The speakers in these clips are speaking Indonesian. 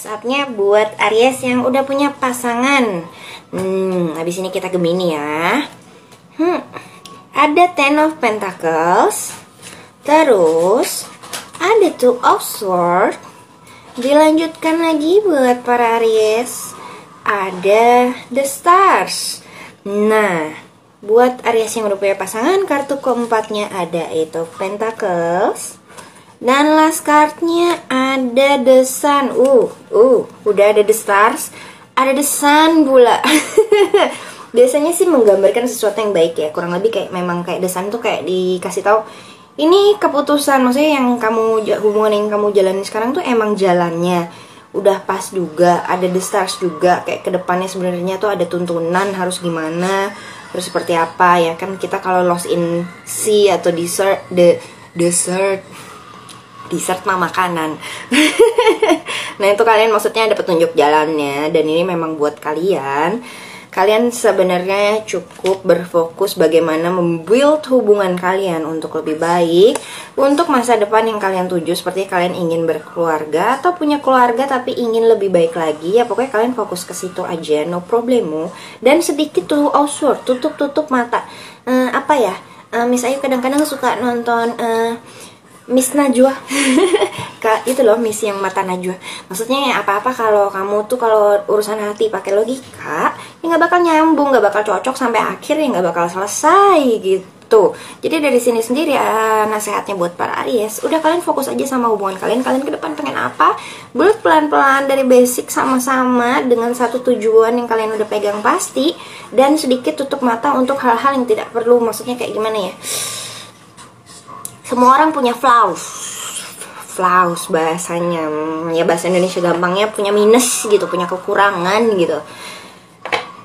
next upnya buat Aries yang udah punya pasangan. Habis ini kita Gemini ya. Ada Ten of Pentacles, terus ada Two of Swords. Dilanjutkan lagi buat para Aries, ada The Stars. Nah, buat Aries yang udah punya pasangan, kartu keempatnya ada Eight of Pentacles. Dan last cardnya ada The Sun. Udah ada The Stars, ada The Sun pula. Biasanya sih menggambarkan sesuatu yang baik ya. Kurang lebih kayak memang kayak The Sun tuh kayak dikasih tahu ini keputusan, maksudnya yang kamu hubungan yang kamu jalani sekarang tuh emang jalannya udah pas juga. Ada The Stars juga kayak kedepannya sebenarnya tuh ada tuntunan harus gimana, terus seperti apa ya kan. Kita kalau lost in sea atau dessert mah makanan. Nah itu kalian maksudnya ada petunjuk jalannya. Dan ini memang buat kalian sebenarnya cukup berfokus bagaimana membuild hubungan kalian untuk lebih baik, untuk masa depan yang kalian tuju. Seperti kalian ingin berkeluarga atau punya keluarga tapi ingin lebih baik lagi, ya pokoknya kalian fokus ke situ aja, no problemo. Dan sedikit tuh Swords, tutup mata. Miss Ayu kadang-kadang suka nonton Miss Najwa. Itu loh Miss yang mata Najwa. Maksudnya ya apa-apa kalau kamu tuh kalau urusan hati pakai logika, ya nggak bakal nyambung, nggak bakal cocok sampai akhir, ya nggak bakal selesai gitu. Jadi dari sini sendiri nasihatnya buat para Aries, udah kalian fokus aja sama hubungan kalian. Kalian ke depan pengen apa? Buat pelan-pelan dari basic sama-sama dengan satu tujuan yang kalian udah pegang pasti, dan sedikit tutup mata untuk hal-hal yang tidak perlu. Maksudnya kayak gimana ya? Semua orang punya flaws bahasanya, ya bahasa Indonesia gampangnya punya minus gitu, punya kekurangan gitu.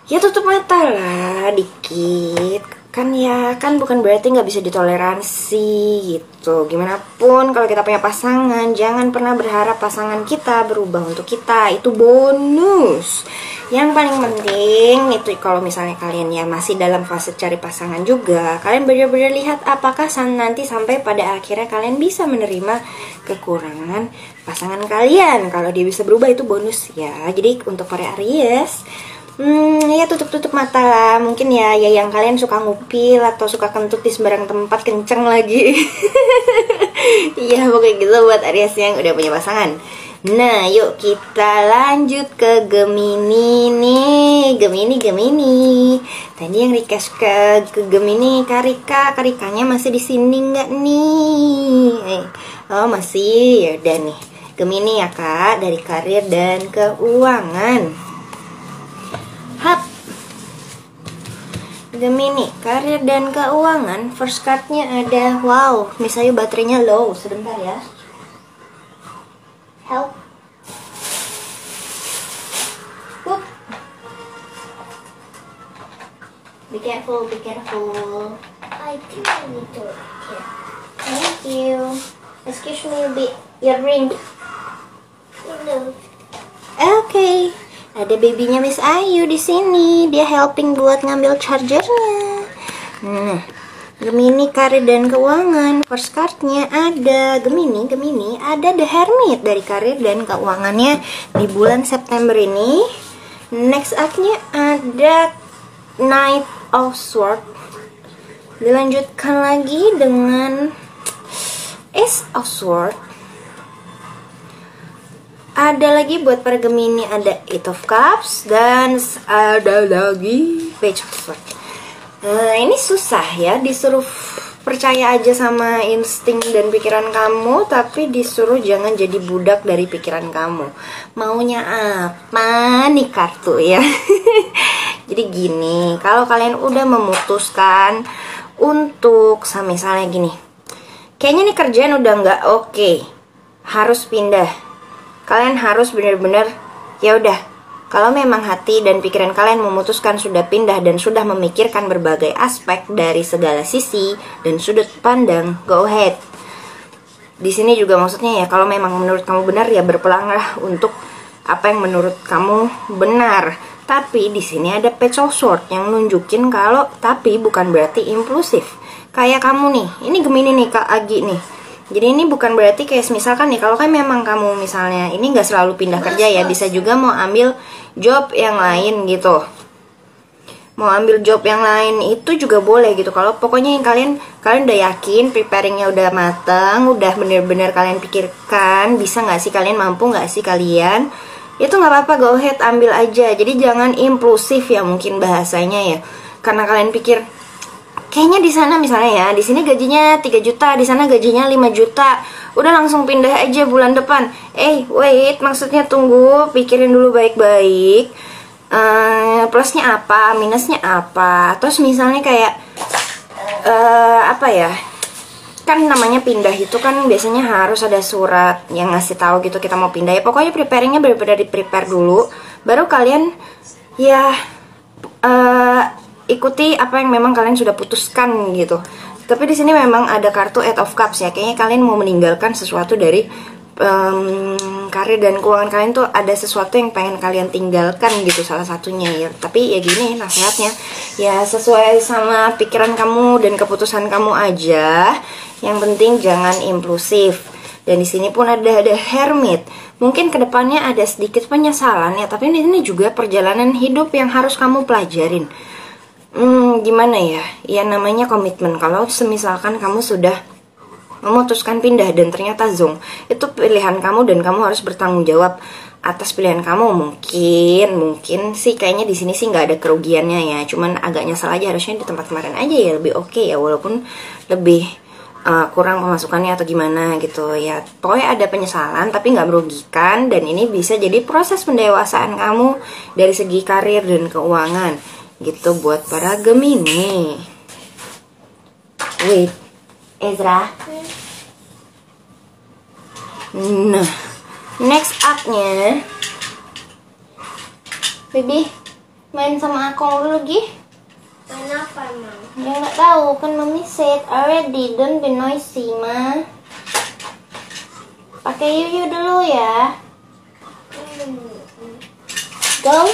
Ya tutup mata lah dikit, kan ya kan bukan berarti nggak bisa ditoleransi gitu. Gimana pun kalau kita punya pasangan, jangan pernah berharap pasangan kita berubah untuk kita, itu bonus. Yang paling penting itu kalau misalnya kalian ya masih dalam fase cari pasangan juga, kalian benar-benar lihat apakah nanti sampai pada akhirnya kalian bisa menerima kekurangan pasangan kalian. Kalau dia bisa berubah itu bonus ya. Jadi untuk para Aries, ya tutup mata lah. Mungkin ya yang kalian suka ngupil atau suka kentut di sembarang tempat kenceng lagi. Iya pokoknya gitu buat Aries yang udah punya pasangan. Nah yuk kita lanjut ke Gemini nih. Gemini. Tadi yang request ke Gemini Karikanya masih di sini nggak nih? Oh masih, ya udah nih. Gemini ya kak, dari karir dan keuangan. Gemini, karir dan keuangan. First cardnya ada, wow, misalnya baterainya low, sebentar ya. Help. Be careful. I think I need to. Yeah. Thank you. Excuse me, your drink. No. Okay. Ada babynya Miss Ayu di sini. Dia helping buat ngambil chargernya. Gemini karir dan keuangan. First cardnya ada Gemini, ada The Hermit dari karir dan keuangannya di bulan September ini. Next up-nya ada Knight of Swords. Dilanjutkan lagi dengan Ace of Swords. Ada lagi buat para Gemini ada Eight of Cups dan ada lagi Page of Swords. Ini susah ya, disuruh percaya aja sama insting dan pikiran kamu, tapi disuruh jangan jadi budak dari pikiran kamu. Maunya apa nih kartu ya? Jadi gini, kalau kalian udah memutuskan untuk misalnya gini, kayaknya nih kerjaan udah nggak oke, harus pindah. Kalian harus benar-benar ya udah. Kalau memang hati dan pikiran kalian memutuskan sudah pindah dan sudah memikirkan berbagai aspek dari segala sisi dan sudut pandang, go ahead. Di sini juga maksudnya ya, kalau memang menurut kamu benar ya berpelanglah untuk apa yang menurut kamu benar. Tapi di sini ada Page of Swords yang nunjukin kalau tapi bukan berarti impulsif. Kayak kamu nih, ini Gemini nih Kak Agi nih. Jadi ini bukan berarti kayak misalkan nih, kalau kan memang kamu misalnya ini nggak selalu pindah kerja ya, bisa juga mau ambil job yang lain gitu. Mau ambil job yang lain itu juga boleh gitu. Kalau pokoknya yang kalian udah yakin, preparingnya udah mateng, udah bener-bener kalian pikirkan, bisa nggak sih kalian, mampu nggak sih kalian, itu nggak apa-apa, go ahead ambil aja. Jadi jangan impulsif ya mungkin bahasanya ya, karena kalian pikir kayaknya di sana misalnya ya, di sini gajinya 3 juta, di sana gajinya 5 juta, udah langsung pindah aja bulan depan. Wait, maksudnya tunggu, pikirin dulu baik-baik. Plusnya apa, minusnya apa. Terus misalnya kayak apa ya, kan namanya pindah itu kan biasanya harus ada surat yang ngasih tahu gitu kita mau pindah ya. Pokoknya preparingnya benar-benar di prepare dulu, baru kalian ya ikuti apa yang memang kalian sudah putuskan gitu. Tapi di sini memang ada kartu Eight of Cups ya, kayaknya kalian mau meninggalkan sesuatu dari karir dan keuangan kalian tuh, ada sesuatu yang pengen kalian tinggalkan gitu, salah satunya ya. Tapi ya gini nasihatnya, ya sesuai sama pikiran kamu dan keputusan kamu aja. Yang penting jangan impulsif. Dan di sini pun ada Hermit. Mungkin kedepannya ada sedikit penyesalan ya, tapi ini juga perjalanan hidup yang harus kamu pelajarin. Gimana ya? Ya namanya komitmen. Kalau semisalkan kamu sudah memutuskan pindah dan ternyata zong, itu pilihan kamu dan kamu harus bertanggung jawab atas pilihan kamu. Mungkin sih kayaknya di sini sih nggak ada kerugiannya ya, cuman agak nyesel aja, harusnya di tempat kemarin aja ya lebih oke ya, walaupun lebih kurang pemasukannya atau gimana gitu ya. Pokoknya ada penyesalan tapi nggak merugikan, dan ini bisa jadi proses pendewasaan kamu dari segi karir dan keuangan gitu buat para Gemini. Wait, Ezra. Nah, next up-nya, Baby, main sama aku dulu, Gi. Main apa, Mam? Ya nggak tahu, kan Mami said already, don't be noisy, Ma. Pakai Yuyu dulu ya. Go.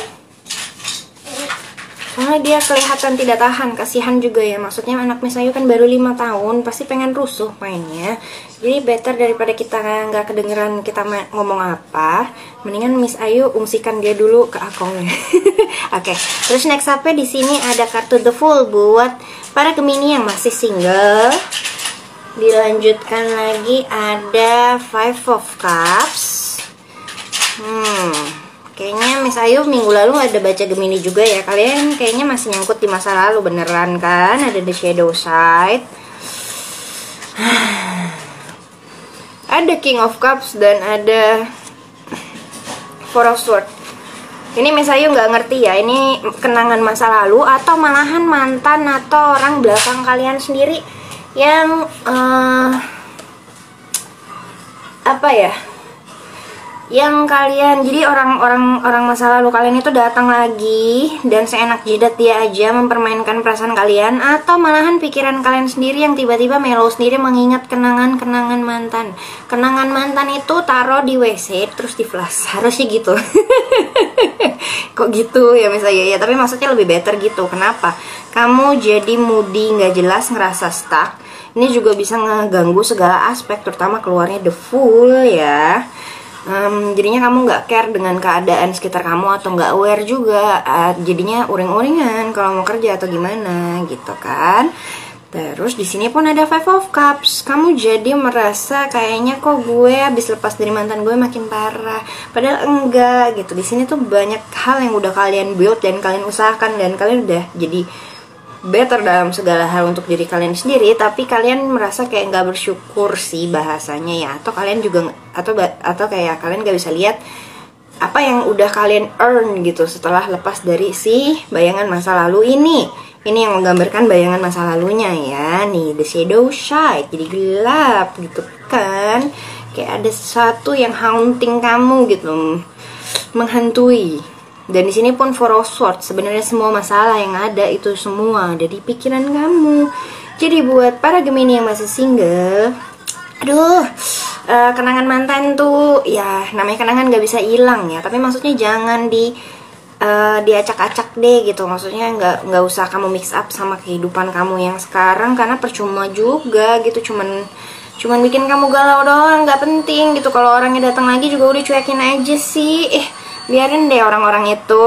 Soalnya dia kelihatan tidak tahan, kasihan juga ya. Maksudnya anak Miss Ayu kan baru 5 tahun, pasti pengen rusuh mainnya. Jadi better daripada kita nggak kedengeran kita ngomong apa, mendingan Miss Ayu ungsikan dia dulu ke akongnya. Oke, terus next up di sini ada kartu The Fool buat para Gemini yang masih single. Dilanjutkan lagi ada Five of Cups. Kayaknya Miss Ayu minggu lalu ada baca Gemini juga ya. Kalian kayaknya masih nyangkut di masa lalu beneran kan. Ada The Shadow Side, ada King of Cups, dan ada Four of Swords. Ini Miss Ayu nggak ngerti ya, ini kenangan masa lalu atau malahan mantan atau orang belakang kalian sendiri yang apa ya, yang kalian, jadi orang masa lalu kalian itu datang lagi dan seenak jidat dia aja mempermainkan perasaan kalian, atau malahan pikiran kalian sendiri yang tiba-tiba mellow sendiri mengingat kenangan mantan. Kenangan mantan itu taruh di WC terus di flash, harusnya gitu. Kok gitu ya misalnya ya, tapi maksudnya lebih better gitu. Kenapa? Kamu jadi moody, nggak jelas, ngerasa stuck. Ini juga bisa ngeganggu segala aspek, terutama keluarnya The Fool ya. Jadinya kamu nggak care dengan keadaan sekitar kamu atau nggak aware juga, jadinya uring-uringan kalau mau kerja atau gimana gitu kan. Terus di sini pun ada Five of Cups. Kamu jadi merasa kayaknya kok gue habis lepas dari mantan gue makin parah, padahal enggak gitu. Di sini tuh banyak hal yang udah kalian build dan kalian usahakan, dan kalian udah jadi better dalam segala hal untuk diri kalian sendiri, tapi kalian merasa kayak nggak bersyukur sih bahasanya ya, atau kalian juga atau kayak kalian nggak bisa lihat apa yang udah kalian earn gitu setelah lepas dari si bayangan masa lalu ini. Ini yang menggambarkan bayangan masa lalunya ya, nih The Shadow Side, jadi gelap gitu kan, kayak ada sesuatu yang haunting kamu gitu, menghantui. Dan di sini pun Four of Swords, sebenarnya semua masalah yang ada itu semua ada di pikiran kamu. Jadi buat para Gemini yang masih single, aduh, kenangan mantan tuh ya namanya kenangan gak bisa hilang ya. Tapi maksudnya jangan diacak-acak deh gitu. Maksudnya nggak usah kamu mix up sama kehidupan kamu yang sekarang, karena percuma juga gitu. cuman bikin kamu galau doang, nggak penting gitu. Kalau orangnya datang lagi juga udah cuekin aja sih. Biarin deh orang-orang itu.